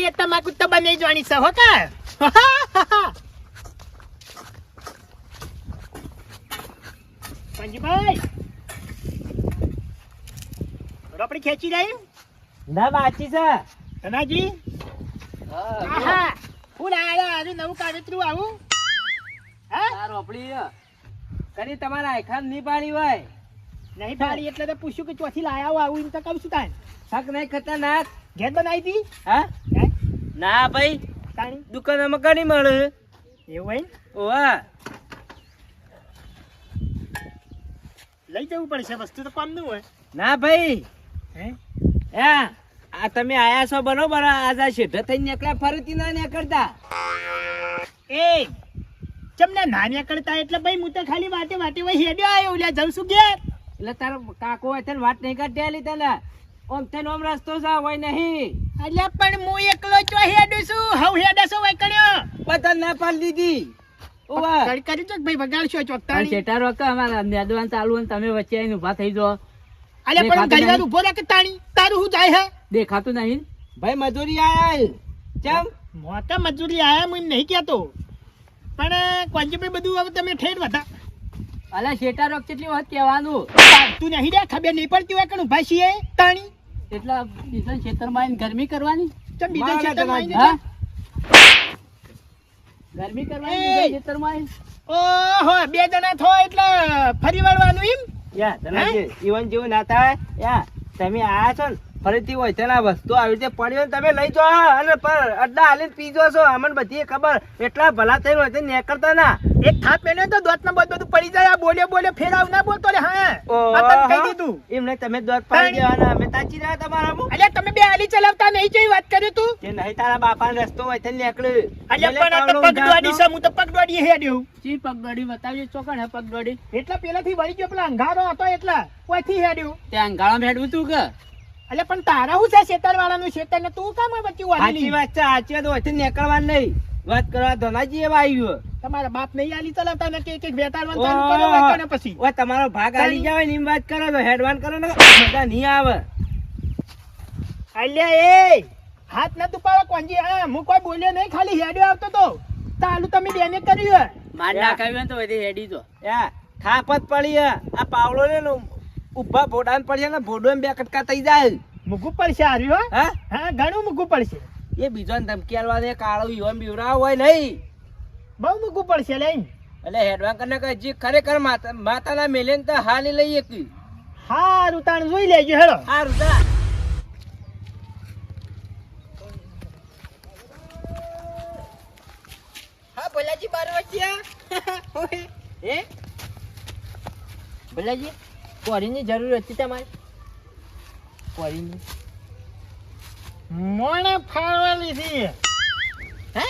એ તમાકુ તો બને જોણી છે હો કા પંજીભાઈ રોપડી ખેંચી જાય ના બાકી છે ધનાજી હા ફૂલ આયા આજે નવું કાગતરું આવું હા આ રોપડી કદી તમારા આખાન નહીં પાડી હોય નહીં પાડી એટલે તો પૂછ્યું કે ચોથી લાયા આવું એમ તો કહું છું તાન શક નહીં ખતરનાક ઘેર બનાવી હતી હા હે ના ભાઈ તાણી દુકાનમાં કડી મળે એવું હોય ઓવા લઈ જવું પડશે વસ્તુ તો કામ નું હોય ના ભાઈ હે આ તમે આયા છો બરોબર આજ આ શેઠ થઈને નીકળ્યા ફરીથી ના નીકળતા એ ચમને નાન્યા કરતા એટલે ભાઈ હું તો ખાલી વાટે વાટે વહી હેડ્યો આવ્યો લે જઉં છું ઘેર એટલે તારો કાકો હોય તને વાત નહીં કાઢી તને ઓમ થઈને ઓમ રસ્તો જા હોય નહીં એટલે પણ હું એકલો ચો હેડું છું હવ હેડસો વઈ કણ્યો પતન ના પાડી દીધી ઓવા કડ કરી તો ભાઈ બગાડશો તારી ચોકતાણી શેઠા રોક અમારા નેદવાન ચાલુ અને તમે વચ્ચે આવીને ઊભા થઈ જાઓ અલે પણ ઘણી વાર ઉભો રાખ તાણી તારું હું જાય હે દેખાતું નહીં ભાઈ મજૂરી આયા ચમ મોટા મજૂરી આયા હું નહીં કહેતો પણ કોંજીભાઈ બધું હવે તમે ઠેર વતા અલા શેઠા રોક કેટલી વખત કહેવાનું તું નહીં રે ખબર નહીં પડતી હોય કણ ઉભા છીએ તાણી એટલા બીજા ખેતરમાં આવીને ગરમી કરવાની ચમ બીજા ખેતરમાં આવીને હા ગરમી કરવાની બીજા ખેતરમાં આવીને ઓહો બે જણા થો એટલે ફરી વળવાનું એમ યા ધનાજી ઈવન જેવું ના થાય યા તમે આયા છો ને ફરીથી હોય તેના વસ્તુ આવી રીતે પડી હોય તમે લઈ જાઓ અને પર અડ્ડા હાલીને પીજો છો અમને બધી ખબર એટલા ભલા થઈને હોય નીકળતા ના એક થાપ મેને તો દોતમાં બધું પડી જાય આ બોલે બોલે ફેરાવ ના બોલતો રે હા આ તને કહી દીધું એમને તમે દોત પાડી દેવાના અમે તાચી રહ્યા તમારા મુ અલ્યા તમે બે આલી ચલાવતા નહીં જોઈ વાત કરી તું કે નહીં તારા બાપાનો રસ્તો હોય તે નીકળે અલ્યા પણ આ તો પગડવાડી છે હું તો પગડવાડી હેડ્યો ચી પગડોડી બતાવજો ચોકણ હે પગડોડી એટલા પેલાથી વળી ગયો પેલા અંગારો હતો એટલા કોઈથી હેડ્યો ત્યાં ગાળામાં હેડવું તું કે અલ્યા પણ તારા હું છે શેતર વાળાનું શેતર ને તું કામ વચ્ચે સાચી વાત છે સાચી વાત હોય નીકળવાનું નહીં વાત કરવા ધનાજી એવા આવ્યું તમારા બાપ નહીં આલી ચલાવતા ને કે વેટાડવાનું ચાલુ કરો હોય ને પછી ઓય તમારો ભાગ આલી જાવે ને એમ વાત કરો તો હેડવાન કરો ને મજા નહીં આવે અલ્યા એ હાથ ન તુપાવા કોંજી હા હું કોઈ બોલ્યો નહીં ખાલી હેડ્યો આવતો તો તાલું તમે બેને કર્યું માર નાખાવ્યું તો વધી હેડી તો યા થાપત પડી આ પાવડો ને ઉભા ભોડાન પડી ને ભોડો બે કટકા થઈ જાય મૂકવું પડશે હાર્યું હા હા ઘણું મૂકવું પડશે એ બીજો ને ધમકી આલવા દે કાળો ઈવન બીવરાવ હોય નહીં બહુ મૂકવું પડશે લઈને એટલે હેડવાન કરીને કે જે ખરેખર માતાના મેલે ને તો હાલી લઈએ કે હારું તાણ જોઈ લેજો હેડો હારું તા હા ભલાજી 12 વાગ્યા હે ભલાજી કોરીની જરૂર હતી તમારે કોરીની મોણા ફાળવા લીધી હે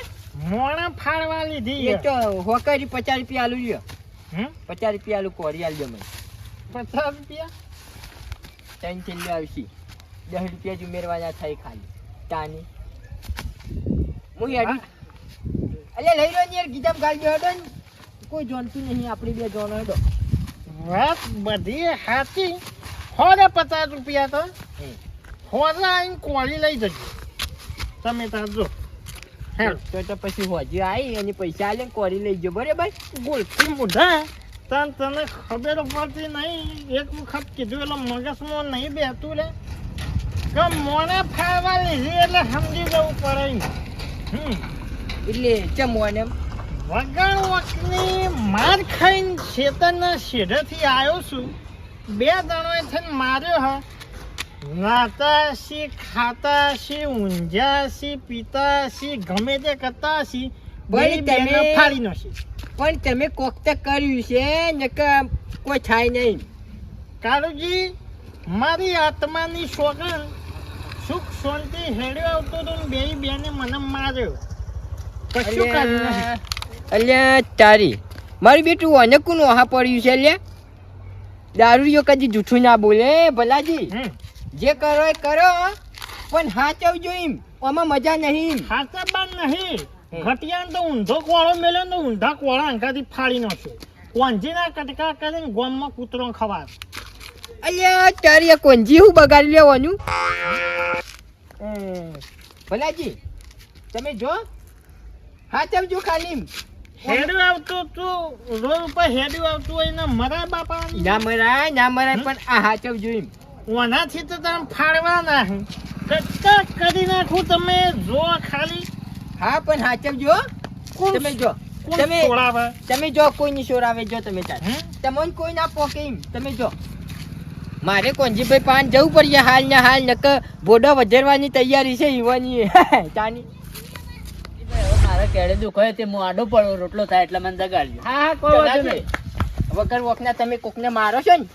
મોણા ફાળવા લીધી એ તો હોકરી 50 રૂપિયા આલુ લ્યો 50 રૂપિયા આલુ કોરી આલજો મને 50 રૂપિયા ત્રણ છેલ્લે આવશે 10 રૂપિયા જ ઉમેરવાના થાય ખાલી તાની હું યાર અલે લઈ લો ને યાર ગીતામ ગાલજો હડો ને કોઈ જોનતું નહીં આપણી બે જોનો હડો વાત બધી હાથી હોરે 50 રૂપિયા તો હોરા આઈને કોળી લઈ જજો તમે તાર જો તો પછી હોજી આવી અને પૈસા આલે કોરી લઈ જો બરાબર ગોલથી મોઢા તને ખબર પડતી નહીં એક વખત કીધું એટલે મગજમાં નહીં બેતું લે કે મોને ફાળવા લીધી એટલે સમજી જવું પડે એટલે ચમવાને વગર વખતની માર ખાઈને શેતરના શેઢેથી આવ્યો છું 2 દણોએ થઈને માર્યો હ નાતા સી ખાતા સી ઊંઝા સી પીતા સી ગમે તે કરતા સી બળી તમે ફાડી નો છે પણ તમે કોક તો કર્યું છે નકર કોઈ થાય નહીં કાળુજી મારી આત્માની સોગન સુખ શાંતિ હેડ્યો આવતો તો બેને મને માર્યો કશું કર્યું નહીં અલ્યા તારી મારી બેટું અને કોનું ઓહા પડ્યું છે અલ્યા દારૂ કદી જૂઠું ના બોલે ભલાજી જે કરો એ કરો પણ હાચવજો એમ આમાં મજા નહીં હાચબાન નહીં ઘટિયાને તો ઊંધો કોળો મેલ્યો ને ઊંધા કોળા અંગાથી ફાડી નાખ્યો કોંજીના કટકા કરીને ગોમમાં કૂતરો ખવાય અલ્યા તારી કોંજી હું બગાડી લેવાનું ભલાજી તમે જો હાચવજો ખાલી. હેડું આવતું તું રોડ ઉપર હેડું આવતું હોય ને મરાય બાપા ના મરાય પણ આ હાચવજો એમ. ઓનાથી તો તમે ફાડવાના હે કટકા કરી નાખું તમે જો ખાલી હા પણ હાચવજો. કોણ તમે જો કોણ તમે છોડાવે? તમે જો કોઈ ની સોરાવે જો તમે તાર હે? તમને કોઈ ના પોકે એમ. તમે જો મારે કોંજીભાઈ પાન જવું પડશે હાલ ને હાલ નક બોડો વધારવાની તૈયારી છે યુવાની ચાની. મારા કેડે દુખાય તે હું આડો પડો રોટલો થાય એટલે મને દગાડજો. હા કોઈ વાંધો નહીં. વગર વખના તમે કોકને મારો છો ને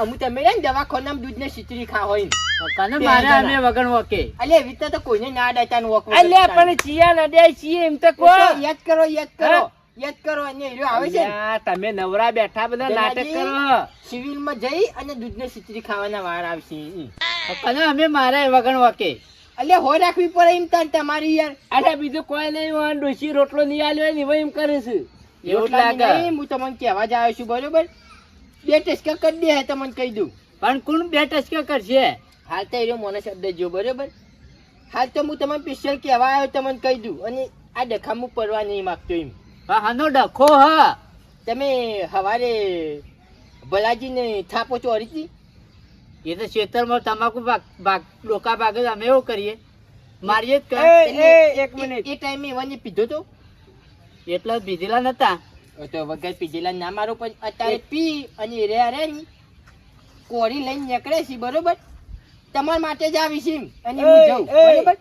અમુ તમે રે ને દવાખાનામાં દૂધ ને ખીચડી ખાઓ એમ. કને મારે અમે વગર વકે. અલે એવી રીતે તો કોઈને ના દાતાનું વોક અલ્યા પણ ચિયા નડ્યા છીએ એમ તો કો. યાદ કરો અને હીરો આવે છે ને, અલ્યા, તમે નવરા બેઠા બધા નાટક કરો. સિવિલમાં જઈ અને દૂધ ને ખીચડી ખાવાના વાર આવશે. કને અમે મારે વગર વકે. અલે હો રાખવી પડે એમ તાર તમારી યાર. અલ્યા બીજું કોઈ નહીં હોય ડોશી રોટલો નહીં આલ્યો ને એવો એમ કરે છે એવું રોટલાની લાગે. નહીં, હું તમને કહેવા જ આવ્યો છું બરોબર. 2 ટચકા કરી દે તમને કહી દઉં. પણ કોણ બે ટચકા કરશે? હાલ તો એનો મને શબ્દ જો બરોબર. હાલ તો હું તમને સ્પેશિયલ કહેવા આવ્યો તમને કહી દઉં. અને આ ડખામાં પડવા નહીં માગતો એમ. હાનો ડખો હ. તમે હવારે ભલાજીને થાપો ચોરી હતી. એ તો ખેતરમાં તમાકુ ડોકા ભાગે અમે એવું કરીએ મારીએ જ એટલે એક મિનિટ એ ટાઈમે એવાને પીધો તો એટલા પીધેલા નતા. તો વગર પીધેલા ના મારો પણ અત્યારે પી અને રે ને કોરી લઈને નીકળે છે બરોબર. તમારા માટે જ આવી છે એમ. અને હું જાઉં બરોબર.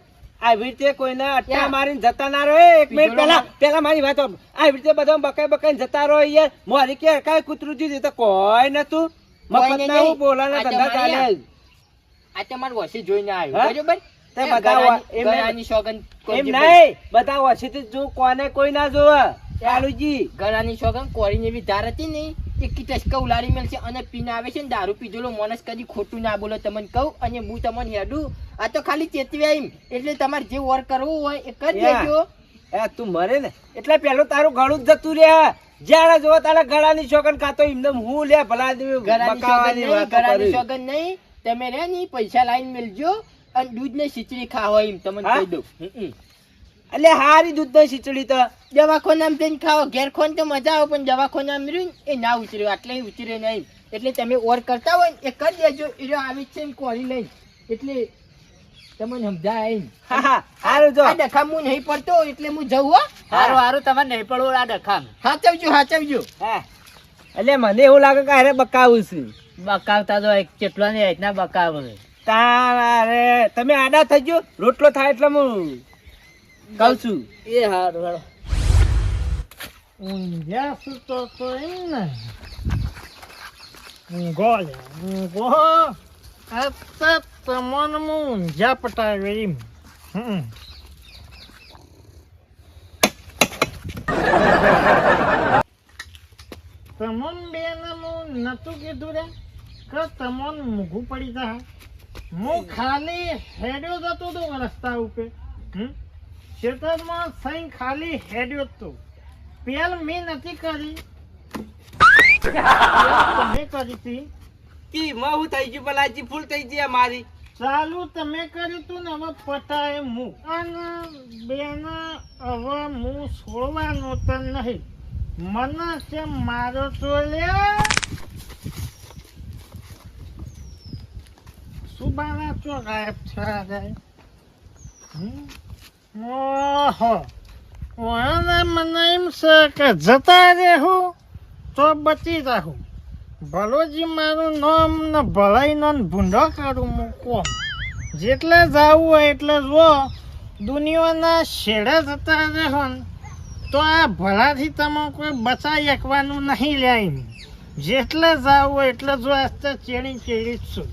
આવી રીતે કોઈને અટ્ટા યા. મારીને જતા ના રહે. એક મિનિટ બીજોનો પેલા મારી વાત સાંભળ. આવી રીતે બધા બકાઈ જતા રહો યાર. મારી કે કાંઈ કૂતરું થયું તો કોઈ નતું. મફત કોઈને ના હું નહીં. બોલાના આ ધંધા તમારે ચાલે. આ તમારે વસી જોઈને હા? આવ્યો બરોબર. તે એ બધા ગળાની- એમ નહીં. ગળાની સોગંદ એમ કોંજીભાઈ. નહીં બધા વસીથી જો કોને કોઈ ના જોવે ચાલુજી. ગળાની સોગંદ કોરીની એવી ધાર હતી ને એક ટચકા ઉલાડી મેલશે અને પીને આવે છે ને દારૂ પીધેલો માણસ કદી ખોટું ના બોલો તમને કહું. અને હું તમને હેડું આ તો ખાલી ચેતવ્યા એમ. એટલે તમારે જે વર કરવું હોય એ કરી દેજો. એ તું મરે ને એટલે પેલું તારું ગળું જ જતું રહ્યા. જ્યારે જોવો તારા ગળાની શોખન ખાતો એમને હું લે ભલા આદમી ગળાની સોગંદ બકાવાની નહીં, વાતો ગળાની કરું. સોગંદ નહીં. તમે રે ની પૈસા લાઈન મેલજો અને દૂધ ને ખીચડી ખાઓ એમ તમને હા? કહી દઉં. એટલે હારી દૂધ ની ખીચડી તો દવાખાનામાં જઈને ખાઓ. ઘેર ખોન તો મજા આવે પણ દવાખાનામાં રહ્યું ને એ ના ઉતર્યો આટલે ઉતર્યો નહીં. એટલે તમે ઓર કરતા હોય ને એ કરી દેજો. એ રહ્યો આવે છે ને કોરી લઈને. એટલે તમને સમજાય એમ. હા હા હારું જો આ ડખા હું નહીં પડતો એટલે હું જઉં હો. હારું હારું તમારે નહીં પડવું આ ડખામ. હાચવજો. હા એટલે મને એવું લાગે કે અરે બકાવું છું. બકાવતા તો કેટલા ને એટલા બકાવ તારે તમે આડા થઈ ગયો રોટલો થાય એટલે હું કહું છું. એ હારું હારું ઊંઘ્યા સૂતો તો એમ ને ઊંઘો લે ઊંઘો આ તો તમને હું ઊંઝા પટાવ્યો એમ. તમન બેને હું નતું કીધું રે કે તમન મૂઘું પડી જાય. હું ખાલી હેડ્યો જતો હતો રસ્તા ઉપર. ખેતરમાં સહી ખાલી હેડ્યો તો પેલ મેં નથી કરી. તમે કરી હતી કી હું થઈ ગયું બલાજી ફૂલ થઈ ગઈ મારી. ચાલુ તમે કર્યું તું ને હવે પટાય હું અને બેન હવે હું છોડવાનો તો નહીં. મને છે મારો તો લ્યા સુબાના ચો ગાયબ થયા જાય. ઓહો ઓને મને એમ છે કે જતા રહેવું તો બચી જાઉં. ભલોજી મારું નામ ને ભલાઈ નો ભૂંડો કાઢું મૂકો. જેટલે જાવું હોય એટલે જો દુનિયાના છેડે જતા રહો ને તો આ ભલાથી તમે કોઈ બચાવી શકવાનું નહીં લ્યા. જેટલે જાવું હોય એટલે જો આસ્તે ચેડી ચેડી જ છું.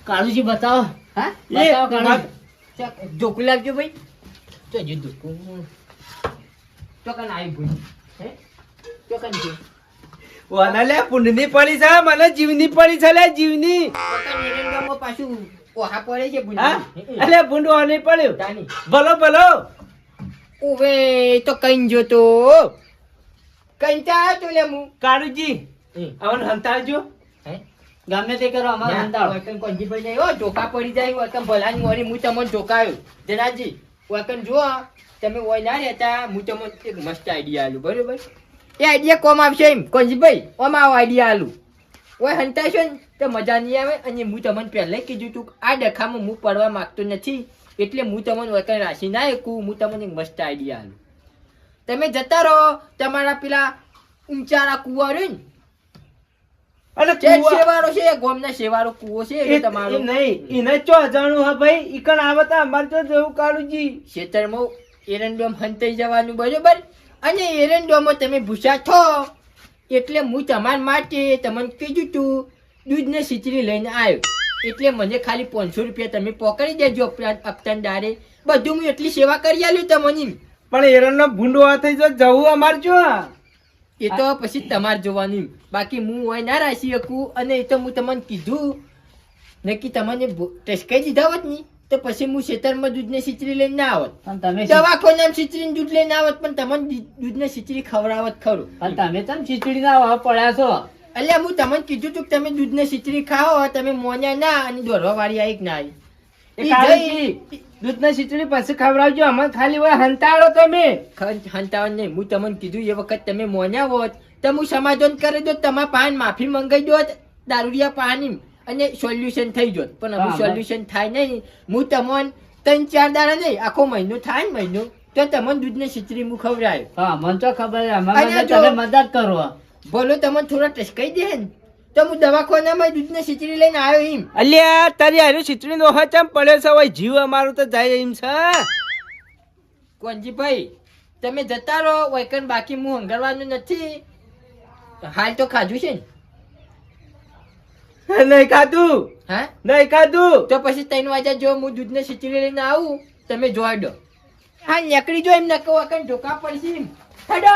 કાળુજી બતાવો. હા બતાવો કાળુજી. ઢોકું લાવજો ભાઈ. તો હજુ ઢોકું ચોકન આવી ભૂલ હે ચોકન છે. ઓના લે પુંડની પડી છે મને જીવની પડી છે લે જીવની. ચોકન એરંડામાં પાછું ઓહા પડે છે ભૂલ. હા એટલે પુંડ ઓને પડ્યો. તાની ભલો ભલો ઓવે તો કઈ જોતો કઈ તા તો લે હું કાળુજી આવન હંતાળજો. હે ગમે તે કરો અમારે સંતાડો. વકન કોંજીભાઈ જાય હો, ધોકા પડી જાય વકન ભલાની મોરી હું તમને ધોકાયો જનાજી વકન જુઓ તમે ઓય ના રહેતા હું તમને એક મસ્ત આઈડિયા આલું બરોબર એ આઈડિયા કોમ આવશે એમ કોંજીભાઈ ઓમ આવો આઈડિયા આલું ઓય હંતાશો ને તો મજા નહીં આવે અને હું તમને પહેલા કીધું તું આ ડખામાં હું પડવા માંગતો નથી એટલે હું તમને વકન રાશી ના એકું હું તમને એક મસ્ત આઈડિયા આલું તમે જતા રહો તમારા પેલા ઊંચાના કુવા રહ્યો ને અને જે કુવા- શેવાળો છે ગોમના શેવાળો કુવો છે એ એ તમારો નહીં એને ચો અજાણું હા ભાઈ ઈકણ આવે તો અમારે તો જવું કાળુજી. ખેતરમાં એરંડોમ હંતાઈ જવાનું બરોબર અને એરંડોમાં તમે ભૂસા થો એટલે હું તમારા માટે તમને કીધું તું દૂધ ને સિચરી લઈને આવ્યો એટલે મને ખાલી 500 રૂપિયા તમે પકડી દેજો હપ્તા દાડે બધું હું એટલી સેવા કરી આલ્યું તમને પણ એરણનો ભૂંડો આ થઈ જાય જવું અમારે જો. એ તો પછી તમારે જોવાનું બાકી હું હોય ના રાખી શકું અને એ તો હું તમને કીધું નક્કી તમને ટસકાઈ દીધા હોત ને તો પછી હું ખેતરમાં દૂધ ને સિચરી લઈને ના આવત પણ તમે દવાખાનામાં સિચરીને દૂધ લઈને આવત પણ તમને દૂધ ને સિચરી ખવડાવત ખરું પણ તમે ચમ ખીચડી ના વાવ પડ્યા છો. એટલે હું તમને કીધું તું કે તમે દૂધ ને સિચરી ખાઓ તમે મોન્યા ના અને દોરવા વાળી આવી કે ના આવી એ કાળુજી, દૂધને ખીચડી પછી ખવડાવજો અમને ખાલી હોય હંતાડો તમે. હંતાવન નહીં હું તમને કીધું એ વખત તમે મોન્યા હોત તો હું સમાધાન કરી દો તમારા પાન માફી મંગાઈ દો દારૂડિયા પાણી અને સોલ્યુશન થઈ જોત પણ હવે હા, સોલ્યુશન થાય નહીં હું તમને 3-4 દાડા નહીં આખો મહિનો થાય ને મહિનો તો તમને દૂધ ને સિચરી હું ખવડાવ્યો હા મને તો ખબર છે. અમે અને બધા જો- તમે મદદ કરો. બોલો તમને થોડા ટસકાઈ દે ને તો હું દવાખાનામાં દૂધ ને સિચરી લઈને આવ્યો એમ અલ્યા તારી હારી ખીચડી નો ચમ પડ્યો છે હોય જીવ અમારું તો જાય એમ છે. કોંજીભાઈ તમે જતા રહો વૈકન બાકી હું હંગારવાનું નથી હાલ તો ખાધું છે ને નહીં ખાધું હા નહીં ખાધું. તો પછી 3 વાગ્યા જો હું દૂધ ને સિચરી લઈને આવું તમે જોઈ દો હા નીકળી જો એમ નકો વૈકન ઢોકા પડશે એમ હેડો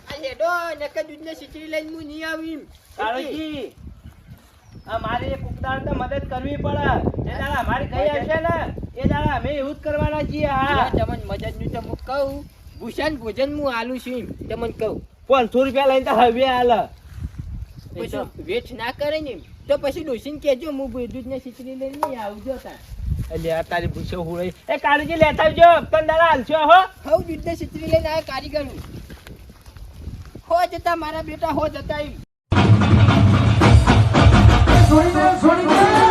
આ લેડો નકા દૂધ ને સિચરી લઈને હું નહીં આવું એમ કાળુજી, અમારે એક ઉપદાર તો મદદ કરવી પડે. જે દાડા અમારી કઈ હશે ને એ દાડા અમે એવું જ કરવાના છીએ. હા તમને મદદનું તો હું કહું ભૂષણ ભોજન હું આલું છું એમ તમને કહું 500 રૂપિયા લઈને તો હવે હાલ. પછી વેચ ના કરે ને તો પછી ડોસીને કહેજો હું દૂધ ને સિચરી લઈને નહીં આવજો તાર અલ્યા તારી ભૂસો હુળઈ. એ કાળુજી લેતા આવજો પણ દાડા હાલશો હો. હવ દૂધ ને સિચરી લઈને આવ્યો કારીગર હો જતા મારા બેટા હો જતા એમ છોડી દે